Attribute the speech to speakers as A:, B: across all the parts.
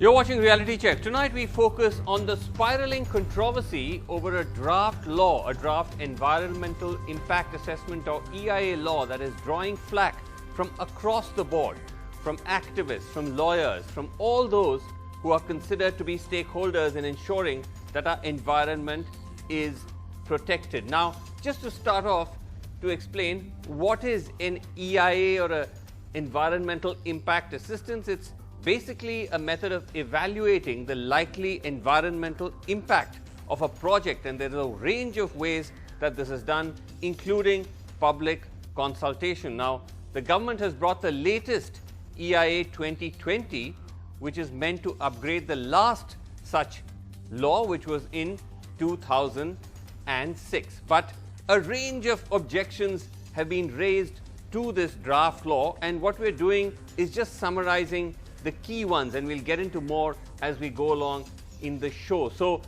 A: You're watching Reality Check. Tonight we focus on the spiraling controversy over a draft law, a draft Environmental Impact Assessment or EIA law that is drawing flack from across the board, from activists, from lawyers, from all those who are considered to be stakeholders in ensuring that our environment is protected. Now, just to start off, to explain what is an EIA or an Environmental Impact Assessment, it's basically a method of evaluating the likely environmental impact of a project, and there is a range of ways that this is done, including public consultation. Now, the government has brought the latest EIA 2020, which is meant to upgrade the last such law, which was in 2006. But a range of objections have been raised to this draft law, and what we're doing is just summarizing the key ones, and we'll get into more as we go along in the show. So,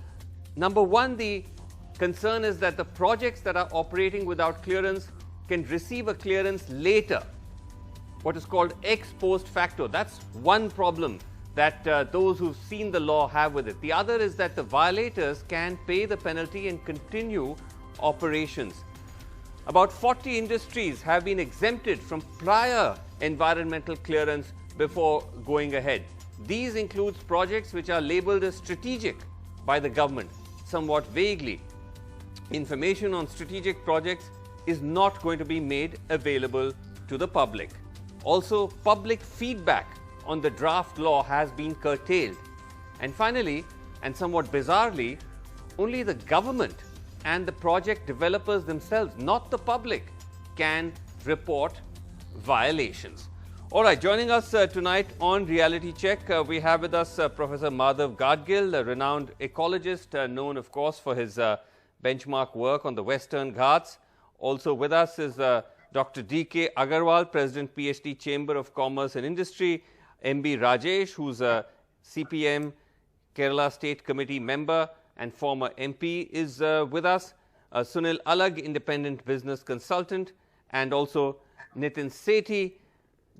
A: number one, the concern is that the projects that are operating without clearance can receive a clearance later, what is called ex post facto. That's one problem that those who've seen the law have with it. The other is that the violators can pay the penalty and continue operations. About 40 industries have been exempted from prior environmental clearance before going ahead. These includes projects which are labelled as strategic by the government, somewhat vaguely. Information on strategic projects is not going to be made available to the public. Also, public feedback on the draft law has been curtailed. And finally, and somewhat bizarrely, only the government and the project developers themselves, not the public, can report violations. All right, joining us tonight on Reality Check, we have with us Professor Madhav Gadgil, a renowned ecologist, known, of course, for his benchmark work on the Western Ghats. Also with us is Dr. D K Aggarwal, President, PhD, Chamber of Commerce and Industry. MB Rajesh, who's a CPM Kerala State Committee member and former MP, is with us. Sunil Alag, independent business consultant, and also Nitin Sethi,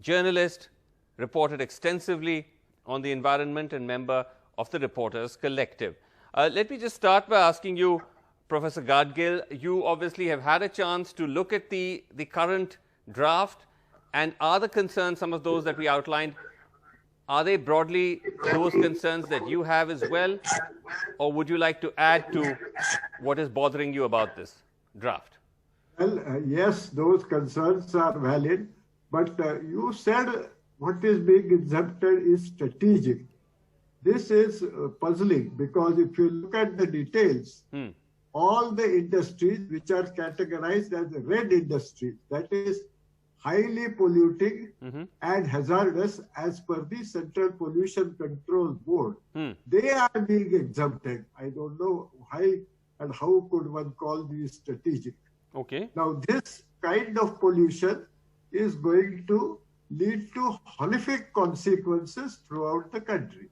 A: journalist, reported extensively on the environment and member of the Reporters Collective. Let me just start by asking you, Professor Gadgil, you obviously have had a chance to look at the current draft, and are the concerns, some of those that we outlined, are they broadly those concerns that you have as well, or would you like to add to what is bothering you about this draft?
B: Well, yes, those concerns are valid. But you said what is being exempted is strategic. This is puzzling, because if you look at the details, all the industries which are categorized as red industries, that is highly polluting and hazardous as per the Central Pollution Control Board, they are being exempted. I don't know why and how could one call these strategic.
A: Okay.
B: Now, this kind of pollution is going to lead to horrific consequences throughout the country.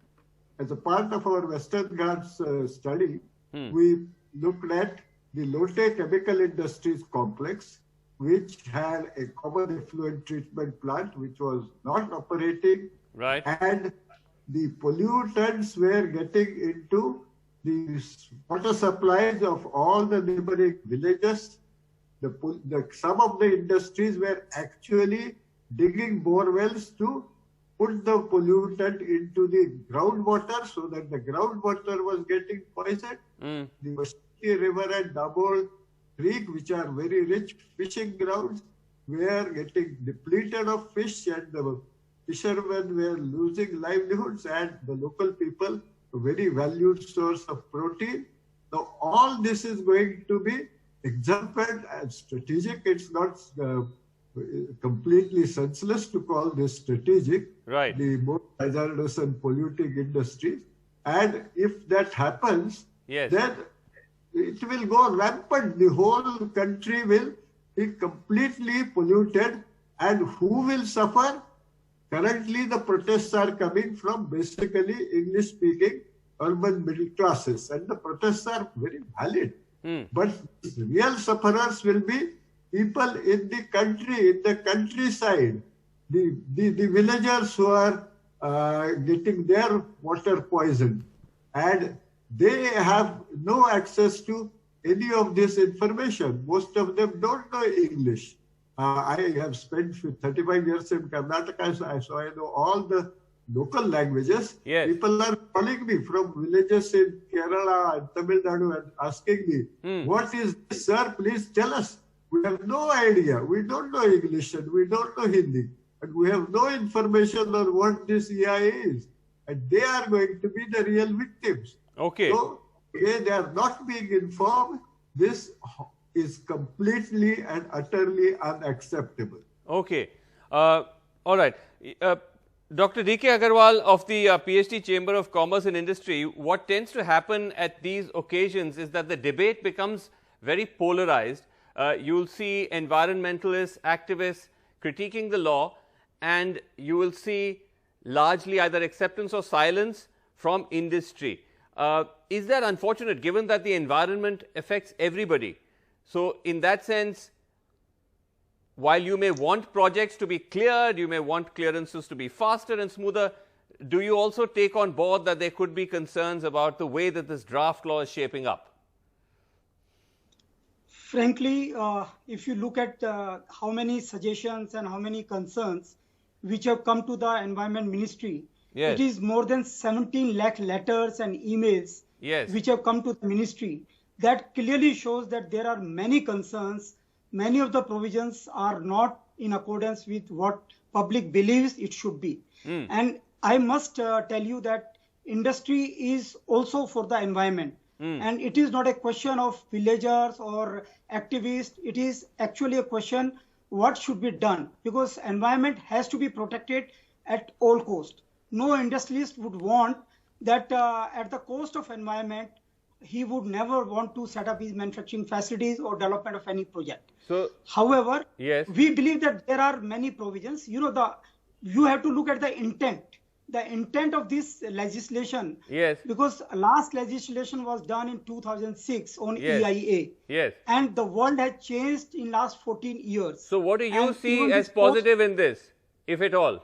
B: As a part of our Western Ghats study, we looked at the Lote Chemical Industries complex, which had a common effluent treatment plant which was not operating,
A: right, and
B: the pollutants were getting into the water supplies of all the neighboring villages. Some of the industries were actually digging bore wells to put the pollutant into the groundwater, so that the groundwater was getting poisoned. The Vashti River and Dabol Creek, which are very rich fishing grounds, were getting depleted of fish, and the fishermen were losing livelihoods, and the local people, a very valued source of protein. Now, all this is going to be exempted as strategic. It's not completely senseless to call this strategic,
A: right,
B: the most hazardous and polluting industries. And if that happens,
A: yes,
B: then it will go rampant. The whole country will be completely polluted. And who will suffer? Currently, the protests are coming from basically English-speaking urban middle classes, and the protests are very valid. But real sufferers will be people in the country, in the countryside, the villagers who are getting their water poisoned. And they have no access to any of this information. Most of them don't know English. I have spent 35 years in Karnataka, so I know all the local languages.
A: Yes.
B: People are calling me from villages in Kerala and Tamil Nadu and asking me, what is this, sir? Please tell us. We have no idea. We don't know English and we don't know Hindi. And we have no information on what this EIA is. And they are going to be the real victims.
A: Okay.
B: So, they are not being informed. This is completely and utterly unacceptable.
A: Okay. All right. Dr. D K Aggarwal of the PhD Chamber of Commerce and Industry, what tends to happen at these occasions is that the debate becomes very polarized. You'll see environmentalists, activists critiquing the law, and you will see largely either acceptance or silence from industry. Is that unfortunate, given that the environment affects everybody? So, in that sense, while you may want projects to be cleared, you may want clearances to be faster and smoother, do you also take on board that there could be concerns about the way that this draft law is shaping up?
C: Frankly, if you look at how many suggestions and how many concerns which have come to the Environment Ministry,
A: yes,
C: it is more than 17 lakh letters and emails,
A: yes,
C: which have come to the ministry. That clearly shows that there are many concerns. Many of the provisions are not in accordance with what public believes it should be. And I must tell you that industry is also for the environment. And it is not a question of villagers or activists. It is actually a question what should be done, because environment has to be protected at all cost. No industrialist would want that at the cost of environment, he would never want to set up his manufacturing facilities or development of any project.
A: So,
C: however,
A: yes,
C: we believe that there are many provisions. You know, you have to look at the intent of this legislation.
A: Yes.
C: Because last legislation was done in 2006 on
A: yes,
C: EIA.
A: Yes.
C: And the world has changed in last 14 years.
A: So, what do you see as positive in this, if at all?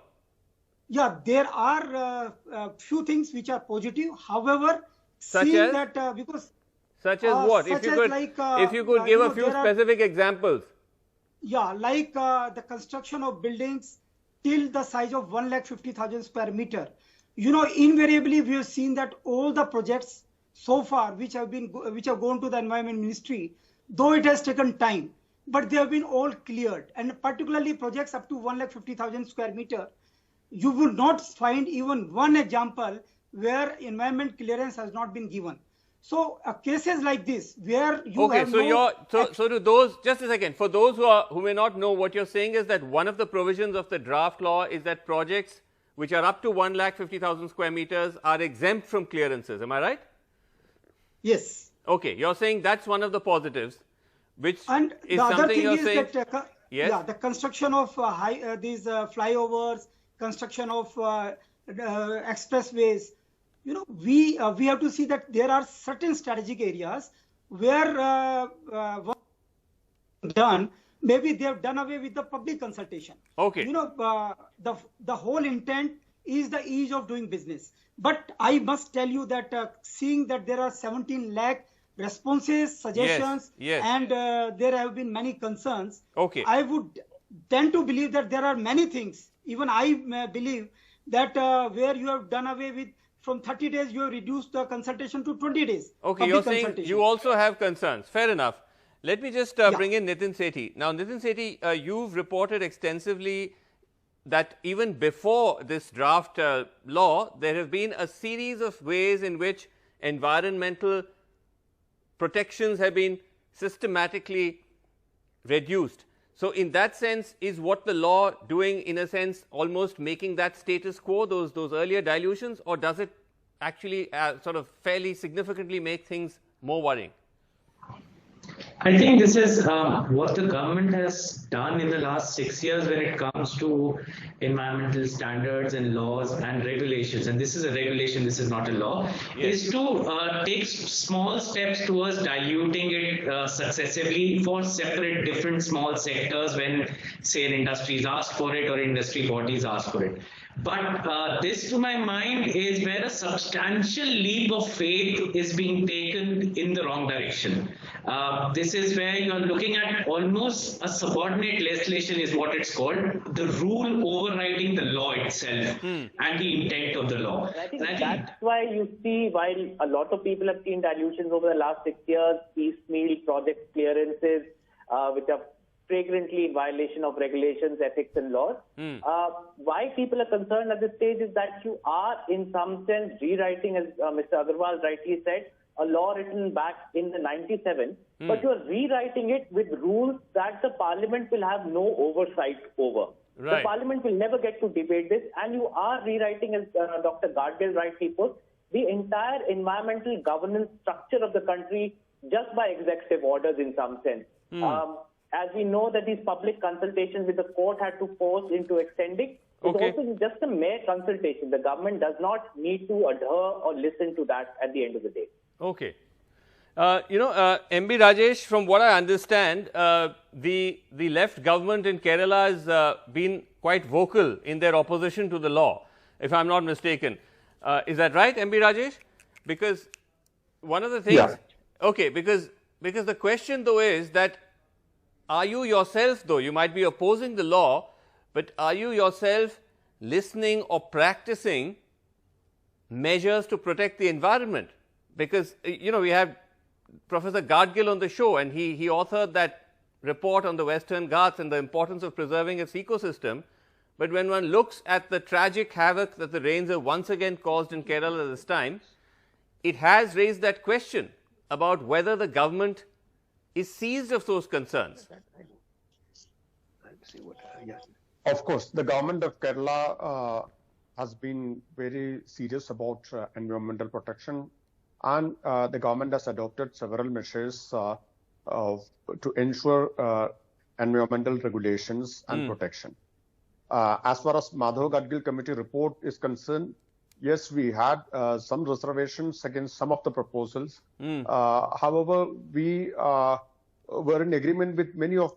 C: Yeah, there are a few things which are positive. However,
A: such as
C: that because
A: such as what?
C: Such
A: if you could give a few specific examples.
C: Yeah, like the construction of buildings till the size of 1,50,000 square meter. You know, invariably we have seen that all the projects so far which have gone to the Environment Ministry, though it has taken time, but they have been all cleared. And particularly projects up to 1,50,000 square meter, you will not find even one example where environment clearance has not been given. So cases like this where you have
A: so to those, just a second, for those who may not know, what you're saying is that one of the provisions of the draft law is that projects which are up to 1,50,000 square meters are exempt from clearances. Am I right?
C: Yes.
A: Okay, you're saying that's one of the positives, which
C: and
A: is
C: the
A: something
C: other thing
A: you're
C: is
A: saying.
C: That,
A: yes.
C: Yeah, the construction of these flyovers, construction of expressways. You know, we have to see that there are certain strategic areas where done. Maybe they have done away with the public consultation.
A: Okay.
C: You know, the whole intent is the ease of doing business. But I must tell you that seeing that there are 17 lakh responses, suggestions,
A: yes, yes,
C: and there have been many concerns.
A: Okay.
C: I would tend to believe that there are many things. Even I believe that where you have done away with from 30 days, you have reduced the consultation to 20 days.
A: Okay, you're saying you also have concerns. Fair enough. Let me just bring in Nitin Sethi. Now, Nitin Sethi, you've reported extensively that even before this draft law, there have been a series of ways in which environmental protections have been systematically reduced. So, in that sense, is what the law doing, in a sense, almost making that status quo, those earlier dilutions, or does it actually sort of fairly significantly make things more worrying?
D: I think this is what the government has done in the last 6 years when it comes to environmental standards and laws and regulations. And this is a regulation, this is not a law, is to take small steps towards diluting it successively for separate different small sectors when, say, an industry is asked for it or industry bodies ask for it. But this, to my mind, is where a substantial leap of faith is being taken in the wrong direction. This is where you are looking at almost a subordinate legislation is what it's called, the rule overriding the law itself and the intent of the law.
E: And I think that's why you see, while a lot of people have seen dilutions over the last 6 years, piecemeal project clearances, which are flagrantly in violation of regulations, ethics and laws. Why people are concerned at this stage is that you are in some sense rewriting, as Mr. Aggarwal rightly said, a law written back in the 97, but you are rewriting it with rules that the parliament will have no oversight over. The parliament will never get to debate this, and you are rewriting, as Dr. Gadgil rightly put, the entire environmental governance structure of the country just by executive orders in some sense. As we know that these public consultations with the court had to force into extending, it's also just a mere consultation. The government does not need to adhere or listen to that at the end of the day.
A: Okay. MB Rajesh, from what I understand, the left government in Kerala has been quite vocal in their opposition to the law, if I'm not mistaken. Is that right, MB Rajesh? Because one of the things, because the question though is that, are you yourself, though you might be opposing the law, but are you yourself listening or practicing measures to protect the environment? Because, we have Professor Gadgil on the show, and he authored that report on the Western Ghats and the importance of preserving its ecosystem. But when one looks at the tragic havoc that the rains have once again caused in Kerala this time, it has raised that question about whether the government is seized of those concerns.
F: Of course, the government of Kerala has been very serious about environmental protection, and the government has adopted several measures to ensure environmental regulations and protection. As far as Madhav Gadgil committee report is concerned, yes, we had some reservations against some of the proposals. However, we were in agreement with many of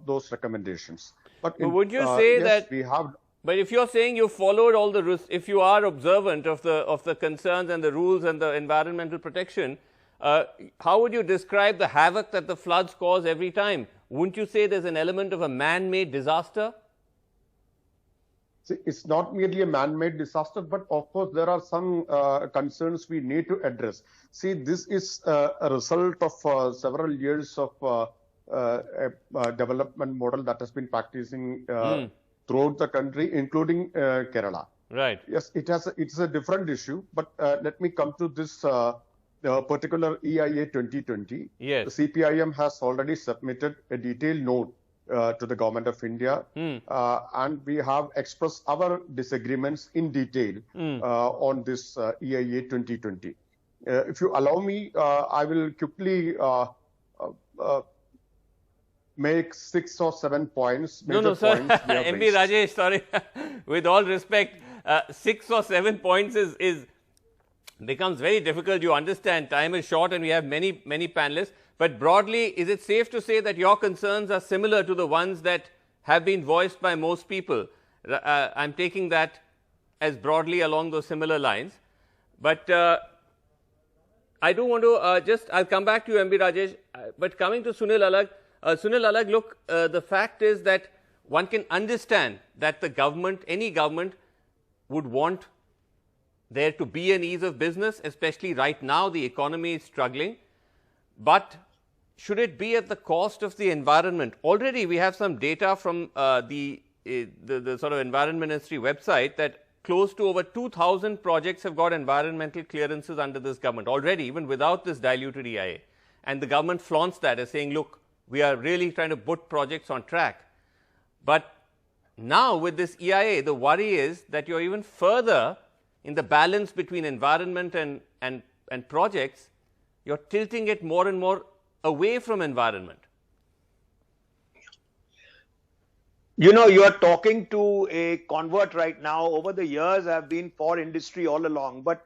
F: those recommendations. But
A: would you say
F: yes,
A: that? But if you're saying you followed all the, if you are observant of the concerns and the rules and the environmental protection, how would you describe the havoc that the floods cause every time? Wouldn't you say there's an element of a man-made disaster?
F: See, it's not merely a man-made disaster, but of course there are some concerns we need to address. See, this is a result of several years of a development model that has been practicing throughout the country, including Kerala.
A: Right.
F: Yes, it's a different issue, but let me come to this particular EIA 2020.
A: Yes.
F: The CPIM has already submitted a detailed note to the government of India, and we have expressed our disagreements in detail on this EIA 2020. If you allow me, I will quickly make 6 or 7 points.
A: No, sir. MB Rajesh, sorry. With all respect, 6 or 7 points becomes very difficult. You understand, time is short and we have many panelists. But broadly, is it safe to say that your concerns are similar to the ones that have been voiced by most people? I'm taking that as broadly along those similar lines. But I do want to I'll come back to you, MB Rajesh. But coming to Sunil Alagh, look, the fact is that one can understand that the government, any government, would want there to be an ease of business, especially right now the economy is struggling. But should it be at the cost of the environment? Already we have some data from the sort of Environment Ministry website that close to over 2,000 projects have got environmental clearances under this government already, even without this diluted EIA. And the government flaunts that as saying, look, we are really trying to put projects on track. But now with this EIA, the worry is that you're even further in the balance between environment and projects. You're tilting it more and more away from environment?
G: You know, you are talking to a convert right now. Over the years, I've been for industry all along. But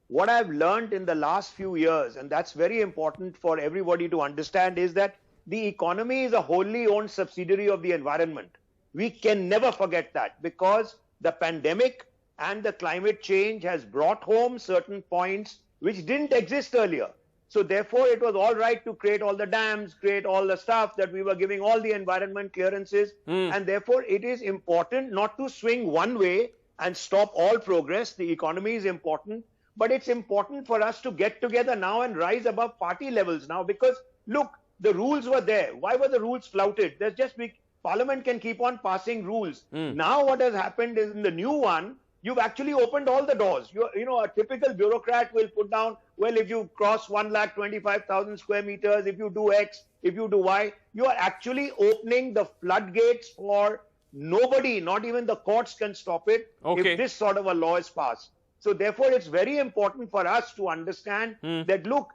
G: what I've learned in the last few years, and that's very important for everybody to understand, is that the economy is a wholly owned subsidiary of the environment. We can never forget that, because the pandemic and the climate change has brought home certain points which didn't exist earlier. So therefore, it was all right to create all the dams, create all the stuff that we were giving all the environment clearances. And therefore, it is important not to swing one way and stop all progress. The economy is important, but it's important for us to get together now and rise above party levels now, because look, the rules were there. Why were the rules flouted? There's just Parliament can keep on passing rules. Now what has happened is, in the new one, you've actually opened all the doors. You know, a typical bureaucrat will put down, well, if you cross 1,25,000 square meters, if you do X, if you do Y, you are actually opening the floodgates for nobody, not even the courts can stop it if this sort of a law is passed. So therefore, it's very important for us to understand that, look,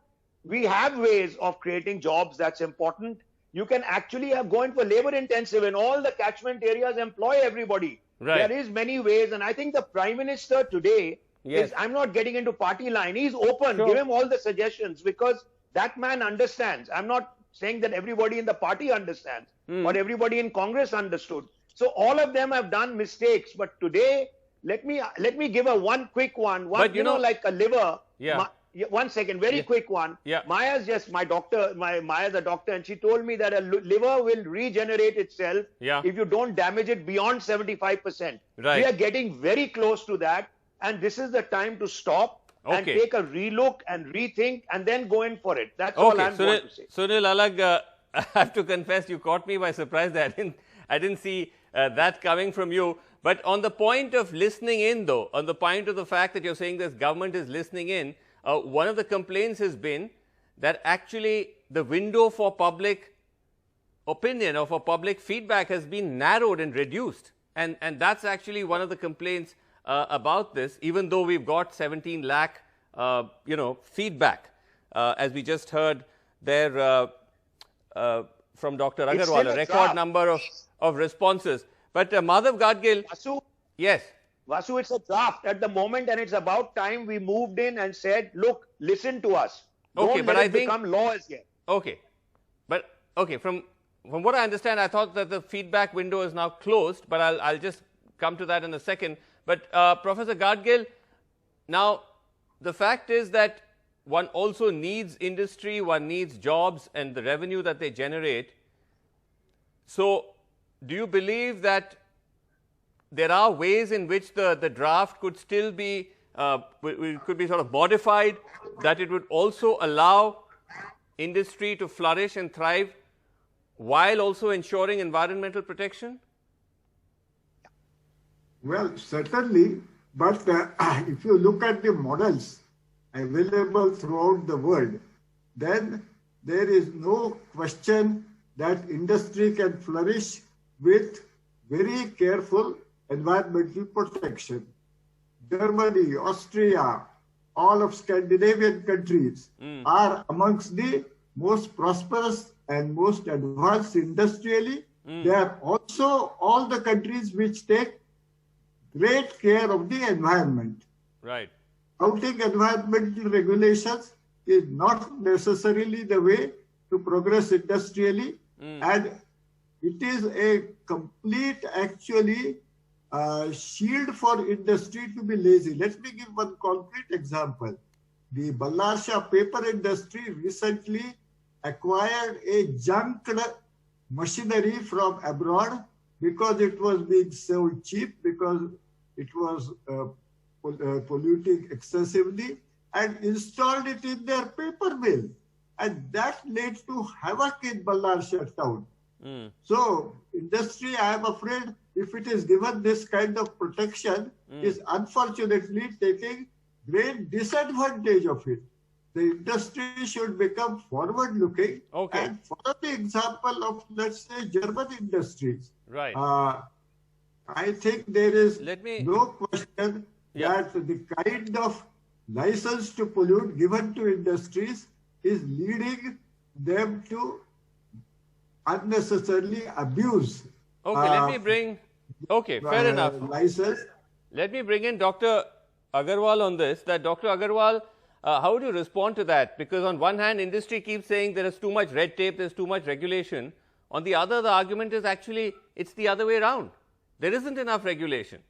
G: we have ways of creating jobs. That's important. You can actually go in for labor intensive in all the catchment areas, employ everybody. There is many ways, and I think the Prime Minister today is, I'm not getting into party line, he's open, give him all the suggestions, because that man understands. I'm not saying that everybody in the party understands or everybody in Congress understood. So all of them have done mistakes, but today, let me give a one quick one. But you know, like a liver. One second, very quick one. Maya's my doctor, Maya's a doctor, and she told me that a liver will regenerate itself if you don't damage it beyond 75%. We are getting very close to that, and this is the time to stop and take a relook and rethink and then go in for it. That's all I'm going to say.
A: Sunil Alagh, I have to confess, you caught me by surprise there. I didn't see that coming from you. But on the point of listening in, though, on the point of the fact that you're saying this government is listening in, one of the complaints has been that actually the window for public opinion or for public feedback has been narrowed and reduced. And that's actually one of the complaints about this, even though we've got 17 lakh, feedback, as we just heard there from Dr. Aggarwal, a record number of responses. But Madhav Gadgil, yes.
G: Vasu, it's a draft at the moment, and it's about time we moved in and said, look, listen to us. Don't let it become law as yet.
A: From what I understand, I thought that the feedback window is now closed, but I'll just come to that in a second. But Professor Gadgil, now the fact is that one also needs industry, one needs jobs and the revenue that they generate. So do you believe that there are ways in which the draft could still be, could be sort of modified, that it would also allow industry to flourish and thrive while also ensuring environmental protection?
B: Well, certainly, but if you look at the models available throughout the world, then there is no question that industry can flourish with very careful environmental protection. Germany, Austria, all of Scandinavian countries are amongst the most prosperous and most advanced industrially. They are also all the countries which take great care of the environment. Outing environmental regulations is not necessarily the way to progress industrially, and it is a complete, actually, shield for industry to be lazy. Let me give one concrete example. The Ballarsha paper industry recently acquired a junked machinery from abroad because it was being sold cheap, because it was polluting excessively, and installed it in their paper mill. And that led to havoc in Ballarsha town. So industry, I am afraid, if it is given this kind of protection, is unfortunately taking great disadvantage of it. The industry should become forward-looking and follow the example of, let's say, German industries. I think there is no question that the kind of license to pollute given to industries is leading them to unnecessarily abuse.
A: Okay, let me bring, okay, fair enough.
B: License.
A: Let me bring in Dr. Aggarwal on this, that Dr. Aggarwal, how would you respond to that? Because on one hand, industry keeps saying there is too much red tape, there is too much regulation. On the other, the argument is actually, it's the other way around. There isn't enough regulation.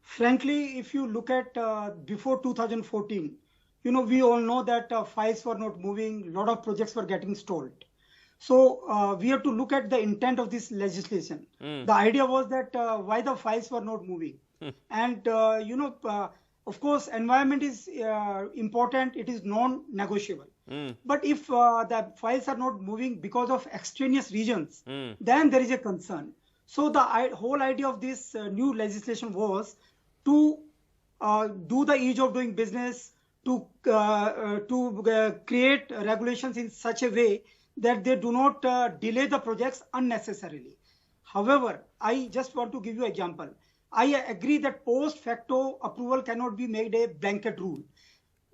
C: Frankly, if you look at before 2014, we all know that files were not moving, a lot of projects were getting stalled. So we have to look at the intent of this legislation. The idea was that why the files were not moving. And, of course, environment is important, it is non-negotiable. But if the files are not moving because of extraneous reasons, then there is a concern. So the whole idea of this new legislation was to do the ease of doing business, to create regulations in such a way that they do not delay the projects unnecessarily. However, I just want to give you an example. I agree that post facto approval cannot be made a blanket rule.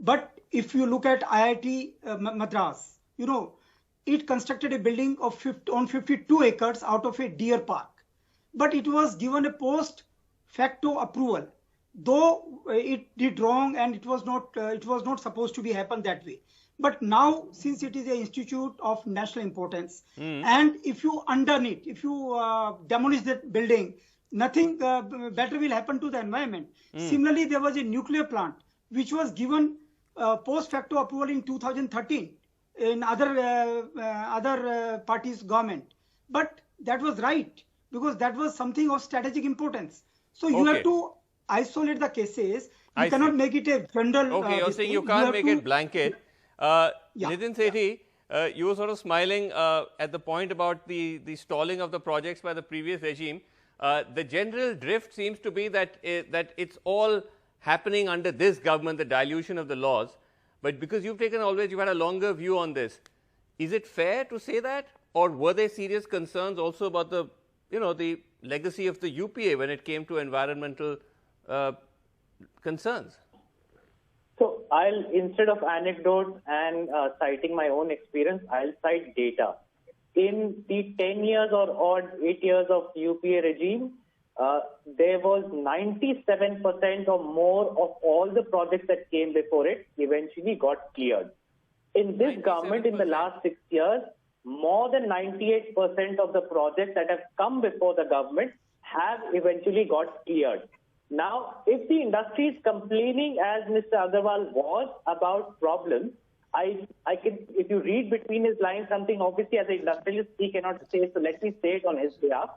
C: But if you look at IIT Madras, it constructed a building of on 52 acres out of a deer park. But it was given a post facto approval, though it did wrong and it was not supposed to be happen that way. But now, since it is an institute of national importance, and if you underneath, if you demolish that building, nothing better will happen to the environment. Similarly, there was a nuclear plant which was given post facto approval in 2013 in other parties' government. But that was right, because that was something of strategic importance. So you have to isolate the cases. You cannot make it a general.
A: Okay, you're saying you can't make it blanket. Nitin Sethi, you were sort of smiling at the point about the stalling of the projects by the previous regime. The general drift seems to be that it's all happening under this government, the dilution of the laws. But because you've had a longer view on this, is it fair to say that? Or were there serious concerns also about the legacy of the UPA when it came to environmental concerns?
E: So I'll, instead of anecdotes and citing my own experience, I'll cite data. In the 10 years or 8 years of UPA regime, there was 97% or more of all the projects that came before it eventually got cleared. In this 97%. Government, in the last 6 years, more than 98% of the projects that have come before the government have eventually got cleared. Now, if the industry is complaining, as Mr. Aggarwal was, about problems, I can, if you read between his lines something, obviously as an industrialist he cannot say, so let me say it on his behalf.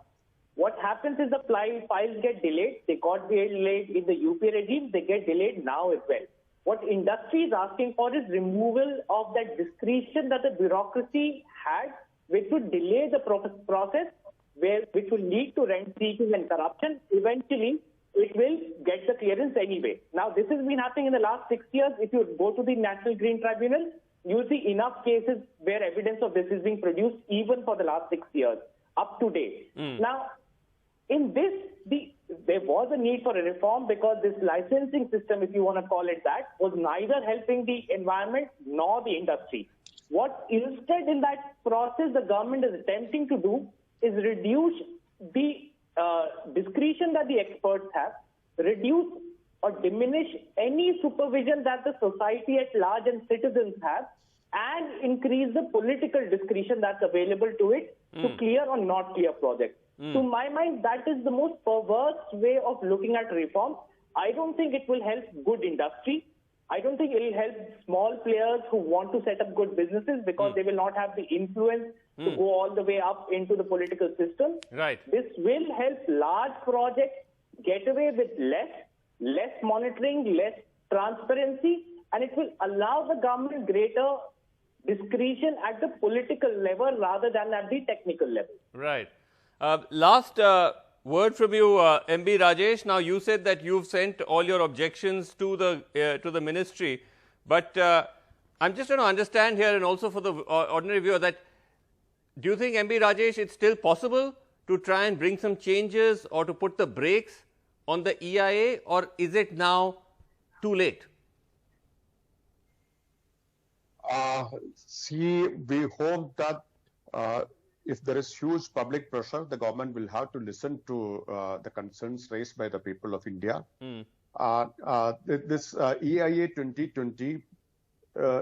E: What happens is the files get delayed. They got delayed in the UP regime, they get delayed now as well. What industry is asking for is removal of that discretion that the bureaucracy had, which would delay the process, which will lead to rent seeking and corruption. Eventually, it will get the clearance anyway. Now, this has been happening in the last 6 years. If you go to the National Green Tribunal, you'll see enough cases where evidence of this is being produced even for the last 6 years, up to date. Now, in this, there was a need for a reform because this licensing system, if you want to call it that, was neither helping the environment nor the industry. What instead in that process the government is attempting to do is reduce the discretion that the experts have, reduce or diminish any supervision that the society at large and citizens have, and increase the political discretion that's available to it to clear or not clear projects. To my mind, that is the most perverse way of looking at reform. I don't think it will help good industry. I don't think it will help small players who want to set up good businesses because they will not have the influence to go all the way up into the political system.
A: Right.
E: This will help large projects get away with less monitoring, less transparency, and it will allow the government greater discretion at the political level rather than at the technical level.
A: Right. Last word from you, MB Rajesh. Now, you said that you've sent all your objections to the ministry, but I'm just trying to understand here, and also for the ordinary viewer, that do you think, MB Rajesh, it's still possible to try and bring some changes or to put the brakes on the EIA, or is it now too late?
F: we hope that if there is huge public pressure, the government will have to listen to the concerns raised by the people of India. This EIA 2020,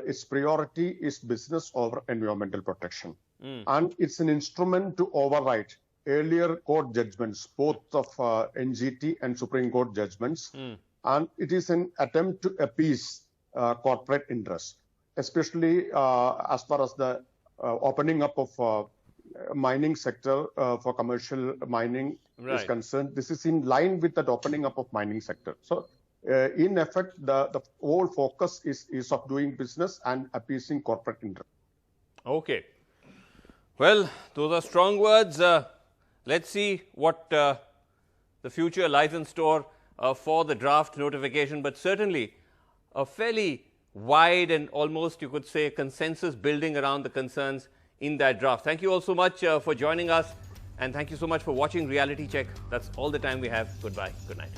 F: its priority is business over environmental protection. And it's an instrument to override earlier court judgments, both of NGT and Supreme Court judgments. And it is an attempt to appease corporate interests, especially as far as the opening up of mining sector for commercial mining is concerned. This is in line with that opening up of mining sector. So in effect, the whole focus is of doing business and appeasing corporate interests.
A: Okay. Well, those are strong words. Let's see what the future lies in store for the draft notification, but certainly a fairly wide and almost, you could say, consensus building around the concerns in that draft. Thank you all so much for joining us, and thank you so much for watching Reality Check. That's all the time we have. Goodbye. Good night.